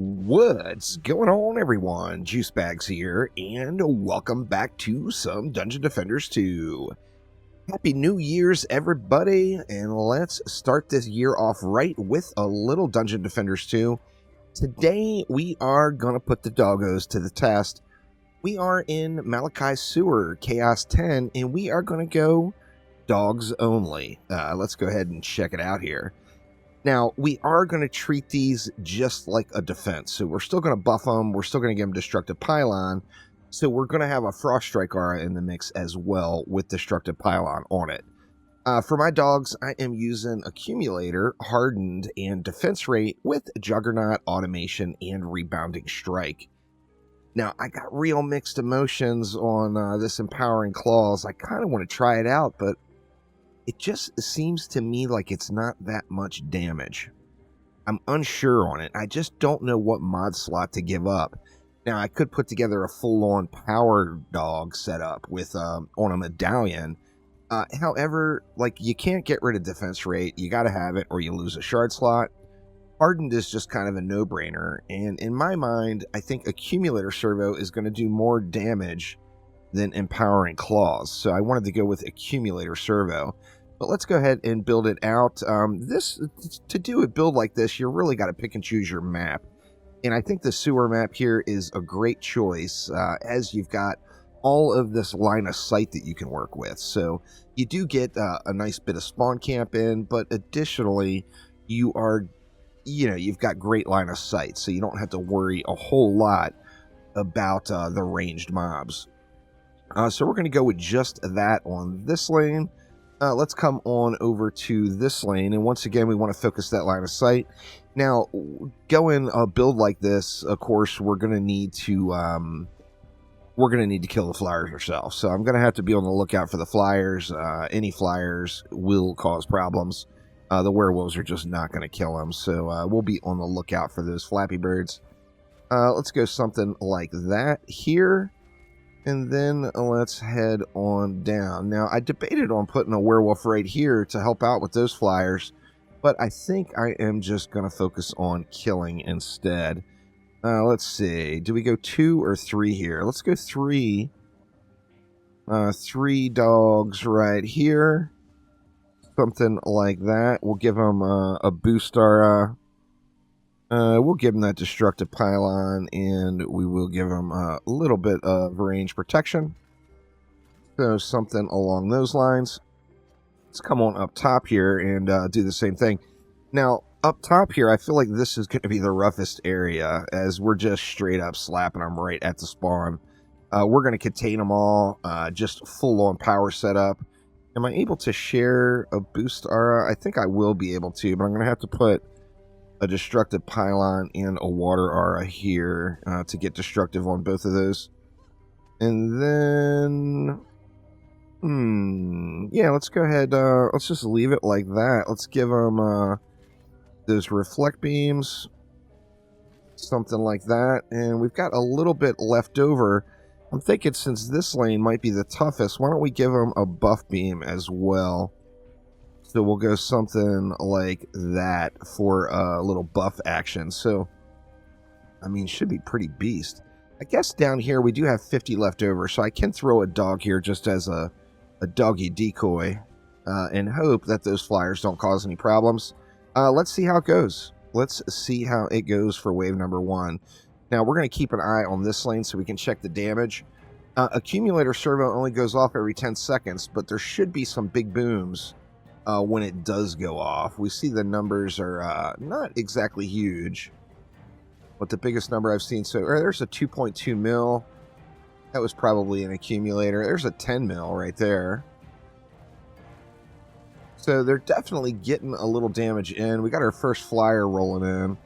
What's going on, everyone? Juice Bags here, and welcome back to some Dungeon Defenders 2. Happy New Year's, everybody, and let's start this year off right with a little Dungeon Defenders 2. Today, we are going to put the doggos to the test. We are in Malachi's Sewer, Chaos 10, and we are going to go dogs only. Let's go ahead and check it out here. Now, we are going to treat these just like a defense. So we're still going to buff them. We're still going to give them Destructive Pylon. So we're going to have a Frost Strike aura in the mix as well with Destructive Pylon on it. For my dogs, I am using Accumulator, Hardened, and Defense Rate with Juggernaut, Automation, and Rebounding Strike. Now, I got real mixed emotions on this Empowering Claws. I kind of want to try it out, but it just seems to me like it's not that much damage. I'm unsure on it. I just don't know what mod slot to give up. Now, I could put together a full-on power dog setup with on a medallion. However, like, you can't get rid of defense rate. You got to have it or you lose a shard slot. Hardened is just kind of a no-brainer. And in my mind, I think Accumulator Servo is going to do more damage than Empowering Claws. So I wanted to go with Accumulator Servo. But let's go ahead and build it out. To do a build like this, you really got to pick and choose your map. And I think the sewer map here is a great choice, as you've got all of this line of sight that you can work with. So you do get a nice bit of spawn camp in, but additionally, you've got great line of sight, so you don't have to worry a whole lot about the ranged mobs. So we're going to go with just that on this lane. Let's come on over to this lane, and once again, we want to focus that line of sight. Now, going a build like this, of course, we're going to need to kill the flyers ourselves. So I'm going to have to be on the lookout for the flyers. Any flyers will cause problems. The werewolves are just not going to kill them, so we'll be on the lookout for those Flappy Birds. Let's go something like that here. And then let's head on down. Now, I debated on putting a werewolf right here to help out with those flyers, but I think I am just going to focus on killing instead. Let's see. Do we go 2 or 3 here? Let's go 3. 3 dogs right here. Something like that. We'll give them a boost aura. We'll give them that Destructive Pylon, and we will give them a little bit of range protection. So something along those lines. Let's come on up top here and do the same thing. Now, up top here, I feel like this is going to be the roughest area, as we're just straight up slapping them right at the spawn. We're going to contain them all, just full-on power setup. Am I able to share a boost aura? I think I will be able to, but I'm going to have to put a Destructive Pylon and a Water Aura here to get destructive on both of those. And then, yeah, let's go ahead. Let's just leave it like that. Let's give them those Reflect Beams, something like that. And we've got a little bit left over. I'm thinking since this lane might be the toughest, why don't we give them a Buff Beam as well? So we'll go something like that for a little buff action. So, I mean, should be pretty beast. I guess down here we do have 50 left over, so I can throw a dog here just as a doggy decoy and hope that those flyers don't cause any problems. Let's see how it goes. Let's see how it goes for wave number 1. Now, we're going to keep an eye on this lane so we can check the damage. Accumulator Servo only goes off every 10 seconds, but there should be some big booms when it does go off. We see the numbers are not exactly huge, but the biggest number I've seen, there's a 2.2 mil. That was probably an accumulator. There's a 10 mil right there. So they're definitely getting a little damage in. We got our first flyer rolling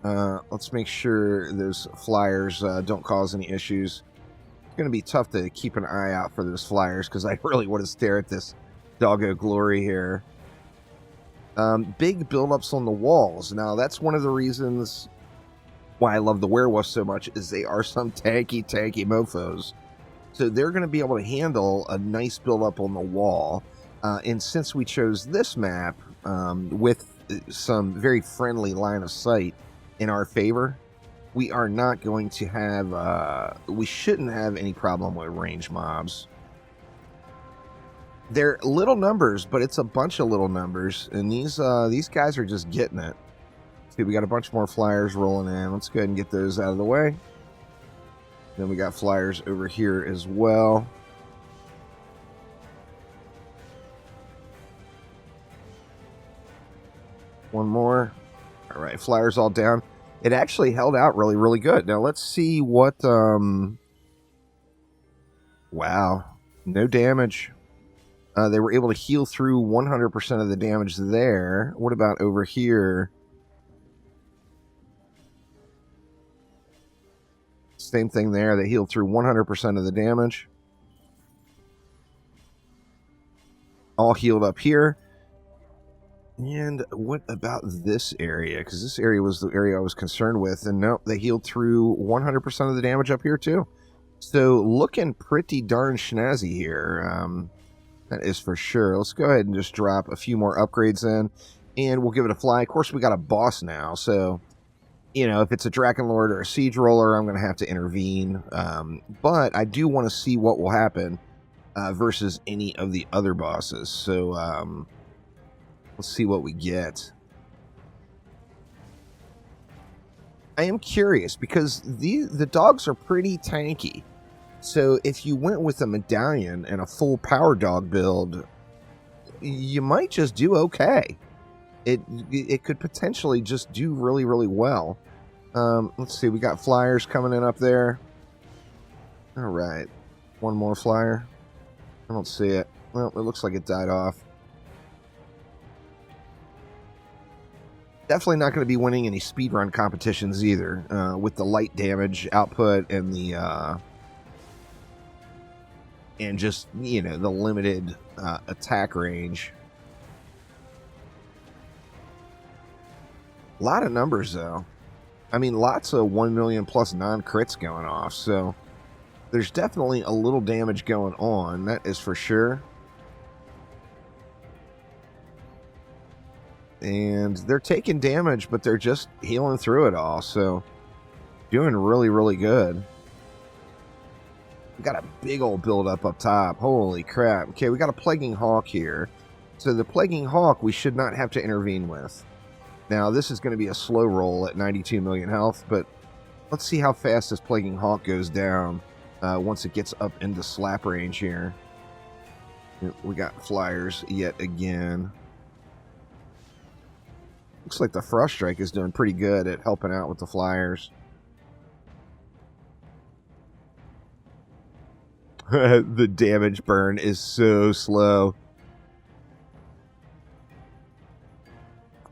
in. Let's make sure those flyers don't cause any issues. It's going to be tough to keep an eye out for those flyers because I really want to stare at this doggo glory here. Big buildups on the walls. Now, that's one of the reasons why I love the werewolves so much, is they are some tanky mofos. So they're going to be able to handle a nice buildup on the wall. And since we chose this map with some very friendly line of sight, in our favor, we are not going to have, we shouldn't have any problem with range mobs. They're little numbers, but it's a bunch of little numbers, and these guys are just getting it. See, we got a bunch more flyers rolling in. Let's go ahead and get those out of the way. Then we got flyers over here as well. One more. All right, flyers all down. It actually held out really, really good. Now let's see what, wow, no damage. They were able to heal through 100% of the damage there. What about over here? Same thing there. They healed through 100% of the damage. All healed up here. And what about this area? Because this area was the area I was concerned with. And nope, they healed through 100% of the damage up here too. So looking pretty darn snazzy here. That is for sure. Let's go ahead and just drop a few more upgrades in. And we'll give it a fly. Of course, we got a boss now. So, you know, if it's a Dragon Lord or a Siege Roller, I'm going to have to intervene. But I do want to see what will happen versus any of the other bosses. So, let's see what we get. I am curious because the dogs are pretty tanky. So if you went with a medallion and a full power dog build, you might just do okay. It could potentially just do really, really well. Let's see, we got flyers coming in up there. All right, one more flyer. I don't see it. Well, it looks like it died off. Definitely not going to be winning any speedrun competitions either, with the light damage output and the and just, you know, the limited attack range. A lot of numbers though. I mean, lots of 1 million plus non-crits going off, so there's definitely a little damage going on, that is for sure. And they're taking damage, but they're just healing through it all, so doing really, really good. We got a big old build-up up top. Holy crap. Okay, we got a Plaguing Hawk here. So the Plaguing Hawk we should not have to intervene with. Now, this is going to be a slow roll at 92 million health, but let's see how fast this Plaguing Hawk goes down once it gets up into slap range here. We got flyers yet again. Looks like the Frost Strike is doing pretty good at helping out with the flyers. The damage burn is so slow.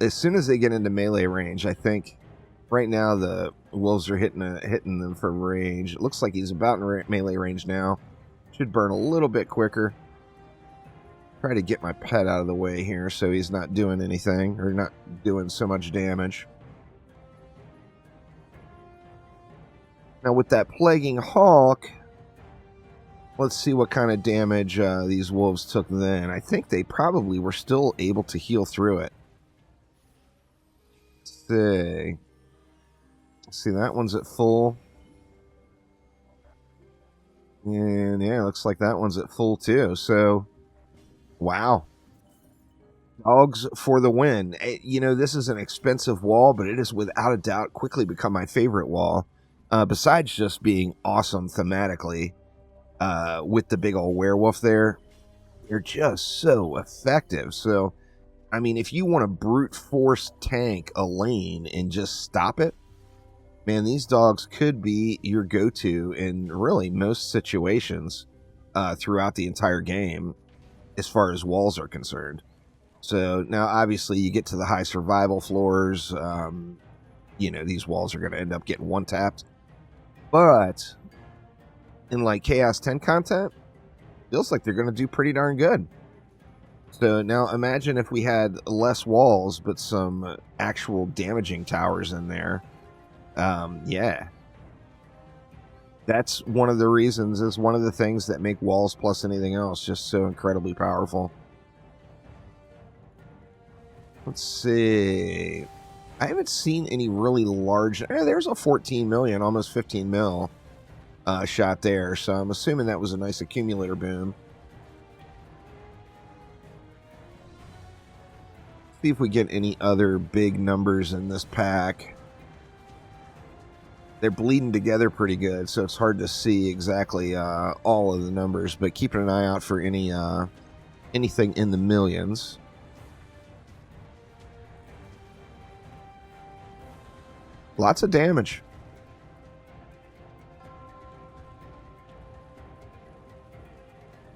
As soon as they get into melee range, I think right now the wolves are hitting them for range. It looks like he's about in melee range now. Should burn a little bit quicker. Try to get my pet out of the way here so he's not doing anything or not doing so much damage. Now with that Plaguing Hawk, let's see what kind of damage these wolves took then. I think they probably were still able to heal through it. Let's see, that one's at full. And yeah, looks like that one's at full too. So, wow. Dogs for the win. You know, this is an expensive wall, but it is without a doubt quickly become my favorite wall. Besides just being awesome thematically. With the big old werewolf there, they're just so effective. So, I mean, if you want to brute force tank a lane and just stop it, man, these dogs could be your go-to in really most situations throughout the entire game as far as walls are concerned. So now, obviously, you get to the high survival floors, you know, these walls are going to end up getting one-tapped. But in like Chaos 10 content, feels like they're going to do pretty darn good. So now imagine if we had less walls, but some actual damaging towers in there. Yeah. That's one of the reasons, is one of the things that make walls plus anything else just so incredibly powerful. Let's see. I haven't seen any really large... there's a 14 million, almost 15 mil shot there. So I'm assuming that was a nice accumulator boom. See if we get any other big numbers in this pack. They're bleeding together pretty good, so it's hard to see exactly all of the numbers, but keeping an eye out for any anything in the millions. Lots of damage.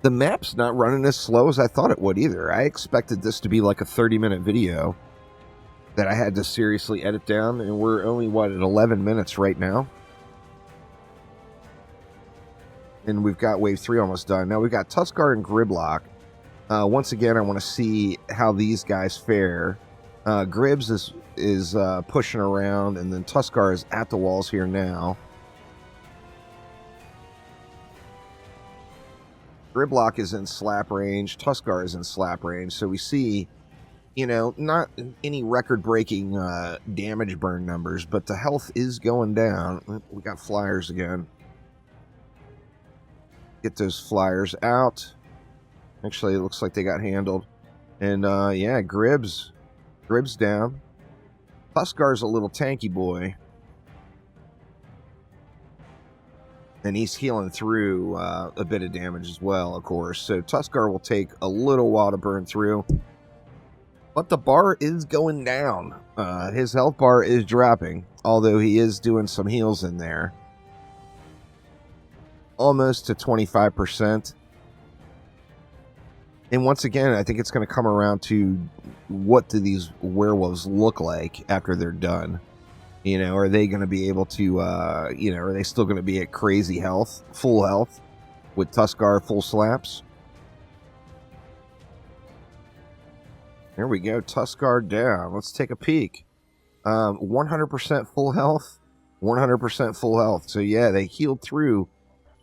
The map's not running as slow as I thought it would either. I expected this to be like a 30-minute video that I had to seriously edit down, and we're only, what, at 11 minutes right now? And we've got Wave 3 almost done. Now we've got Tuskar and Griblock. Once again, I want to see how these guys fare. Gribs is pushing around, and then Tuskar is at the walls here now. Griblock is in slap range. Tuskar is in slap range. So we see, you know, not any record-breaking damage burn numbers, but the health is going down. We got flyers again. Get those flyers out. Actually, it looks like they got handled. And, yeah, Gribs down. Tuskar's a little tanky boy. And he's healing through a bit of damage as well, of course. So Tuskar will take a little while to burn through. But the bar is going down. His health bar is dropping, although he is doing some heals in there. Almost to 25%. And once again, I think it's going to come around to what do these werewolves look like after they're done. You know, are they going to be able to, you know, are they still going to be at crazy health, full health, with Tuskar full slaps? There we go, Tuskar down. Let's take a peek. 100% full health, 100% full health. So yeah, they healed through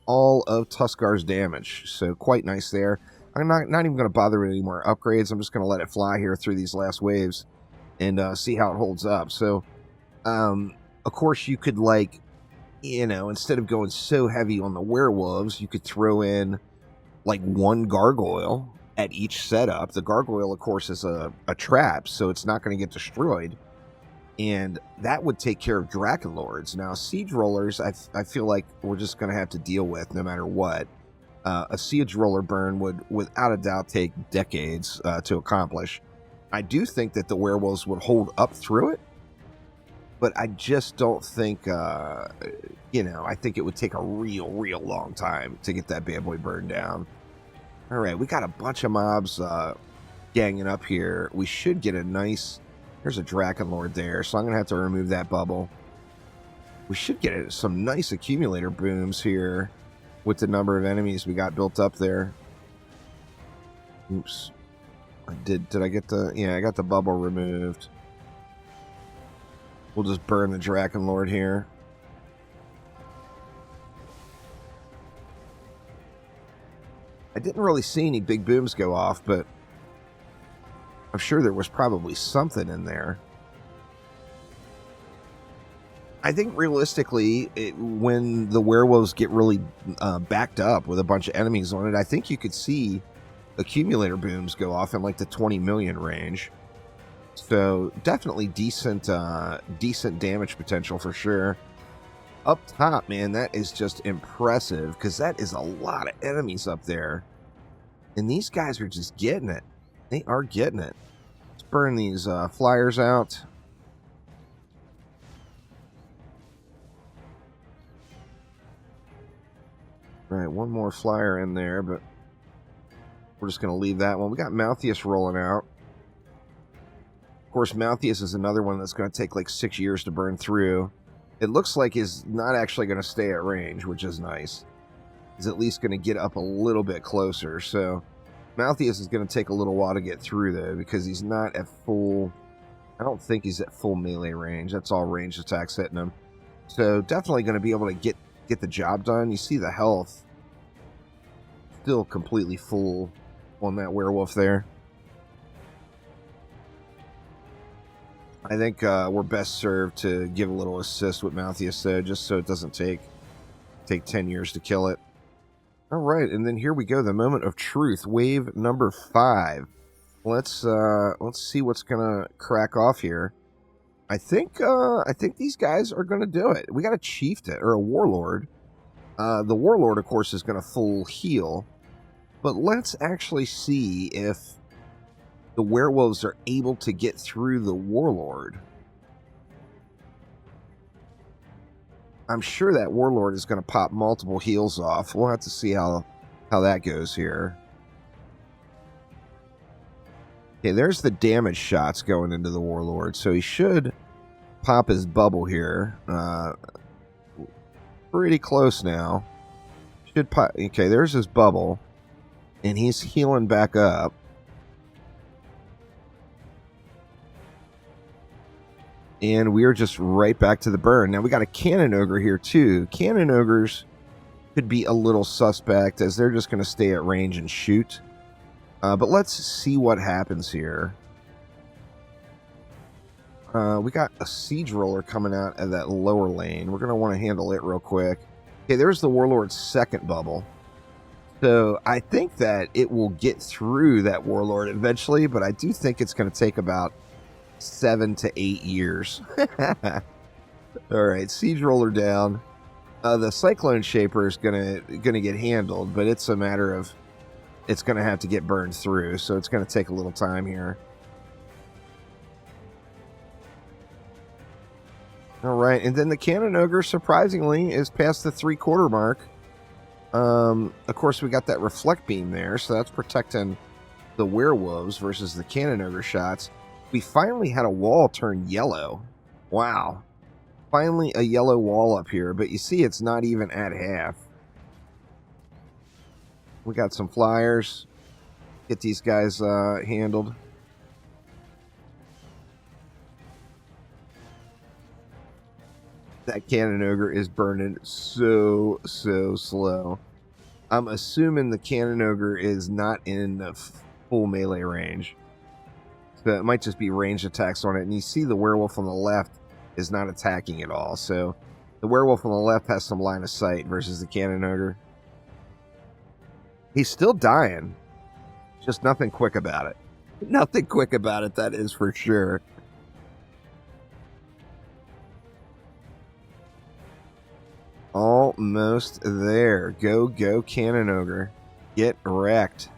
all of Tuskar's damage. So quite nice there. I'm not even going to bother with any more upgrades. I'm just going to let it fly here through these last waves and see how it holds up. So, of course, you could, like, you know, instead of going so heavy on the werewolves, you could throw in, like, one gargoyle at each setup. The gargoyle, of course, is a trap, so it's not going to get destroyed. And that would take care of Drakenlords. Now, Siege Rollers, I feel like we're just going to have to deal with no matter what. A Siege Roller burn would, without a doubt, take decades to accomplish. I do think that the werewolves would hold up through it, but I just don't think, you know, I think it would take a real long time to get that bad boy burned down. All right, we got a bunch of mobs ganging up here. We should get a nice... There's a Drakenlord there, so I'm going to have to remove that bubble. We should get some nice accumulator booms here with the number of enemies we got built up there. Oops. Did I get the... Yeah, I got the bubble removed. We'll just burn the Drakenlord here. I didn't really see any big booms go off, but I'm sure there was probably something in there. I think realistically, when the werewolves get really backed up with a bunch of enemies on it, I think you could see accumulator booms go off in like the 20 million range. So definitely decent damage potential for sure. Up top, man, that is just impressive because that is a lot of enemies up there. And these guys are just getting it. They are getting it. Let's burn these flyers out. All right, one more flyer in there, but we're just going to leave that one. We got Malthius rolling out. Of course, Malthius is another one that's going to take like 6 years to burn through. It looks like he's not actually going to stay at range, which is nice. He's at least going to get up a little bit closer. So Malthius is going to take a little while to get through, though, because he's not at full... I don't think he's at full melee range. That's all ranged attacks hitting him. So definitely going to be able to get the job done. You see the health still completely full on that werewolf there. I think we're best served to give a little assist with Malthus, though, just so it doesn't take 10 years to kill it. All right, and then here we go, the moment of truth, wave number 5. Let's see what's gonna crack off here. I think these guys are gonna do it. We got a chieftain or a warlord. The warlord, of course, is gonna full heal, but let's actually see if the werewolves are able to get through the warlord. I'm sure that warlord is going to pop multiple heals off. We'll have to see how that goes here. Okay, there's the damage shots going into the warlord, so he should pop his bubble here. Pretty close now. Should pop. Okay, there's his bubble, and he's healing back up. And we are just right back to the burn. Now we got a cannon ogre here too. Cannon ogres could be a little suspect as they're just going to stay at range and shoot. But let's see what happens here. We got a siege roller coming out of that lower lane. We're going to want to handle it real quick. Okay, there's the warlord's second bubble. So I think that it will get through that warlord eventually, but I do think it's going to take about 7 to 8 years. All right, siege roller down. The cyclone shaper is gonna get handled, but it's a matter of it's gonna have to get burned through, so it's gonna take a little time here. All right, and then the cannon ogre surprisingly is past the 3/4 mark. Of course, we got that reflect beam there, so that's protecting the werewolves versus the cannon ogre shots. We finally had a wall turn yellow. Wow. Finally a yellow wall up here, but you see it's not even at half. We got some flyers. Get these guys handled. That cannon ogre is burning so slow. I'm assuming the cannon ogre is not in the full melee range. So it might just be ranged attacks on it. And you see the werewolf on the left is not attacking at all. So the werewolf on the left has some line of sight versus the cannon ogre. He's still dying. Just nothing quick about it. Nothing quick about it, that is for sure. Almost there. Go cannon ogre. Get wrecked.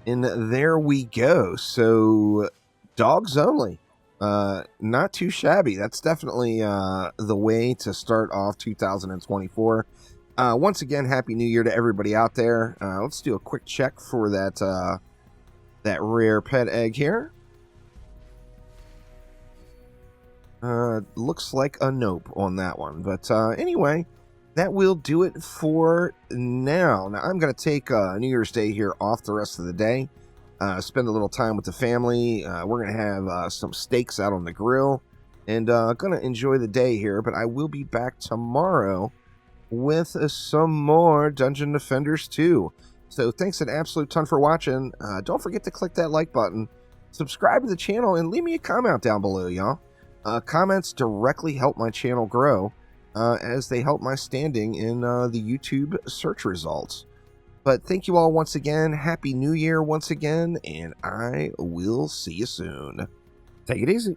And there we go. So, dogs only. Not too shabby. That's definitely the way to start off 2024. Once again, Happy New Year to everybody out there. Let's do a quick check for that rare pet egg here. Looks like a nope on that one. But anyway, that will do it for now. Now, I'm going to take New Year's Day here off the rest of the day. Spend a little time with the family. We're going to have some steaks out on the grill. And going to enjoy the day here. But I will be back tomorrow with some more Dungeon Defenders 2. So thanks an absolute ton for watching. Don't forget to click that like button. Subscribe to the channel and leave me a comment down below, y'all. Comments directly help my channel grow. As they help my standing in the YouTube search results. But thank you all once again. Happy New Year once again, and I will see you soon. Take it easy.